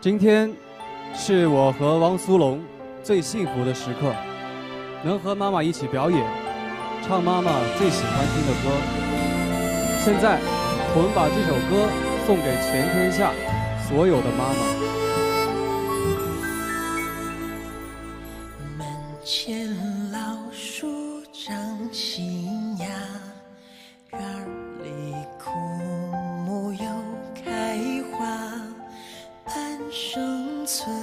今天是我和汪苏泷最幸福的时刻，能和妈妈一起表演，唱妈妈最喜欢听的歌。现在，我们把这首歌送给全天下所有的妈妈。门前老树长新芽，院里枯木又开花，半生存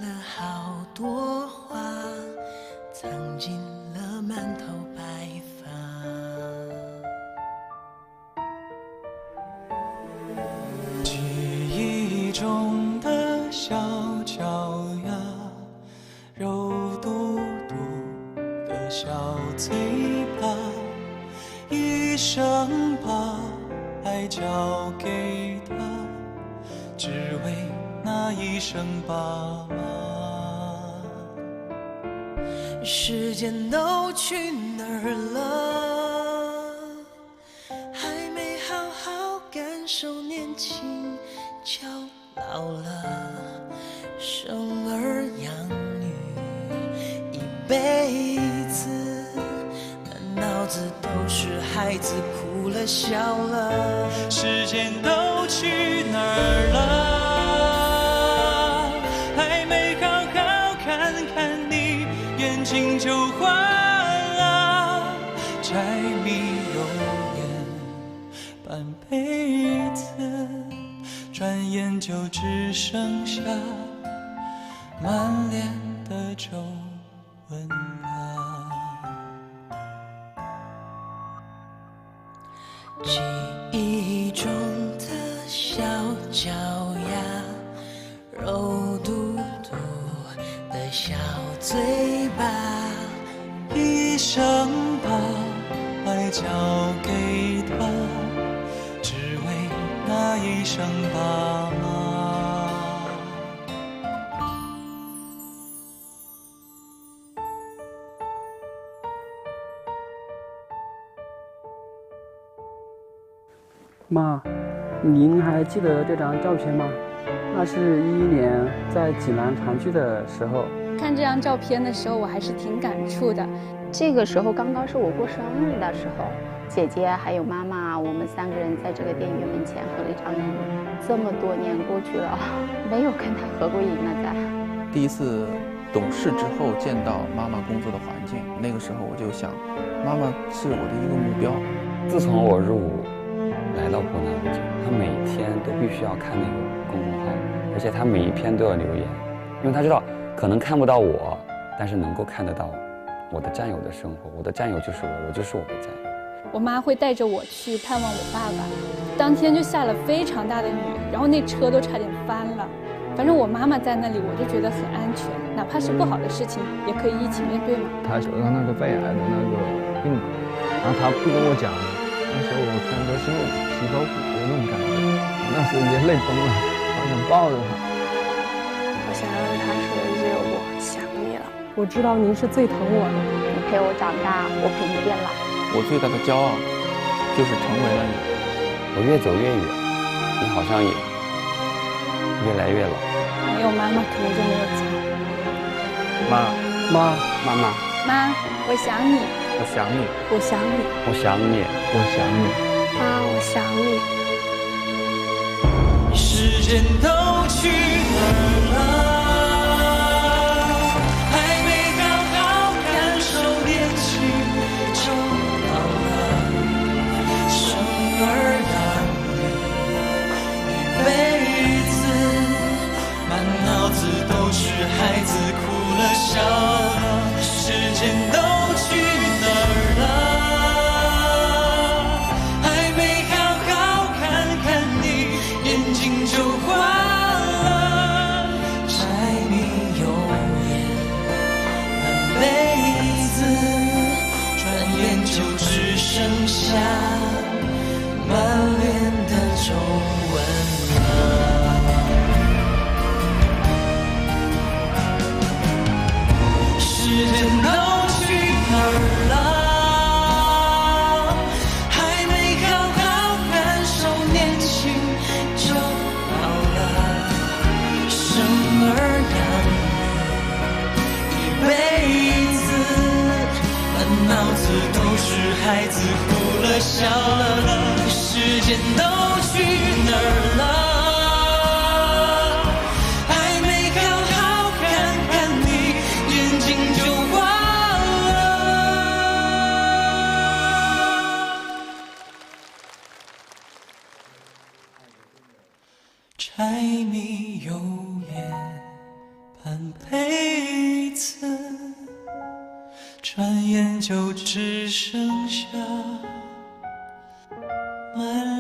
了好多话，藏进了满头白发。记忆中的小脚丫，肉嘟嘟的小嘴巴，一生把爱交给他，只为那一声爸妈。时间都去哪儿了？还没好好感受年轻就老了，生儿养女一辈子，满脑子都是孩子哭了笑了，时间都去哪儿了？还没好好看看你，眼睛就花了，柴米油盐半辈子，转眼就只剩下满脸的皱纹啊。记忆中的小脚丫，肉嘟嘟的小嘴巴，一生把爱交给他，只为那一声爸妈。妈，您还记得这张照片吗？那是11年在济南团聚的时候。看这张照片的时候，我还是挺感触的。这个时候刚刚是我过生日的时候，姐姐还有妈妈，我们3个人在这个电影院门前合了一张影。这么多年过去了，没有跟她合过影呢，在。第一次懂事之后见到妈妈工作的环境，那个时候我就想，妈妈是我的一个目标。自从我入伍来到湖南不久，他每天都必须要看那个公众号，而且他每一篇都要留言，因为他知道可能看不到我，但是能够看得到我的战友的生活。我的战友就是我，我就是我的战友。我妈会带着我去探望我爸爸，当天就下了非常大的雨，然后那车都差点翻了。反正我妈妈在那里，我就觉得很安全，哪怕是不好的事情，也可以一起面对嘛。他手上那个肺癌的那个病，然后他不跟我讲，那时候我看着是皮包骨的那种感觉，那时候也泪崩了，好想抱着他。我想让他说一句我想你了。我知道您是最疼我的，你陪我长大，我陪你变老。我最大的骄傲就是成为了你。我越走越远，你好像也越来越老。没有妈妈，可能就没有家。妈，妈，我想你，我想你，我想你，我想你，我想你，妈，我想你。时间都去哪儿了？还没好好感受年轻就老了，生儿养女一辈子，满脑子都是孩子哭了笑了，时间都去哪儿了？还没好好看看你，眼睛就花了，是孩子哭了笑了，时间都去哪儿了？还没好好看看你，眼睛就花了。柴米油盐半辈子，转眼就只剩下满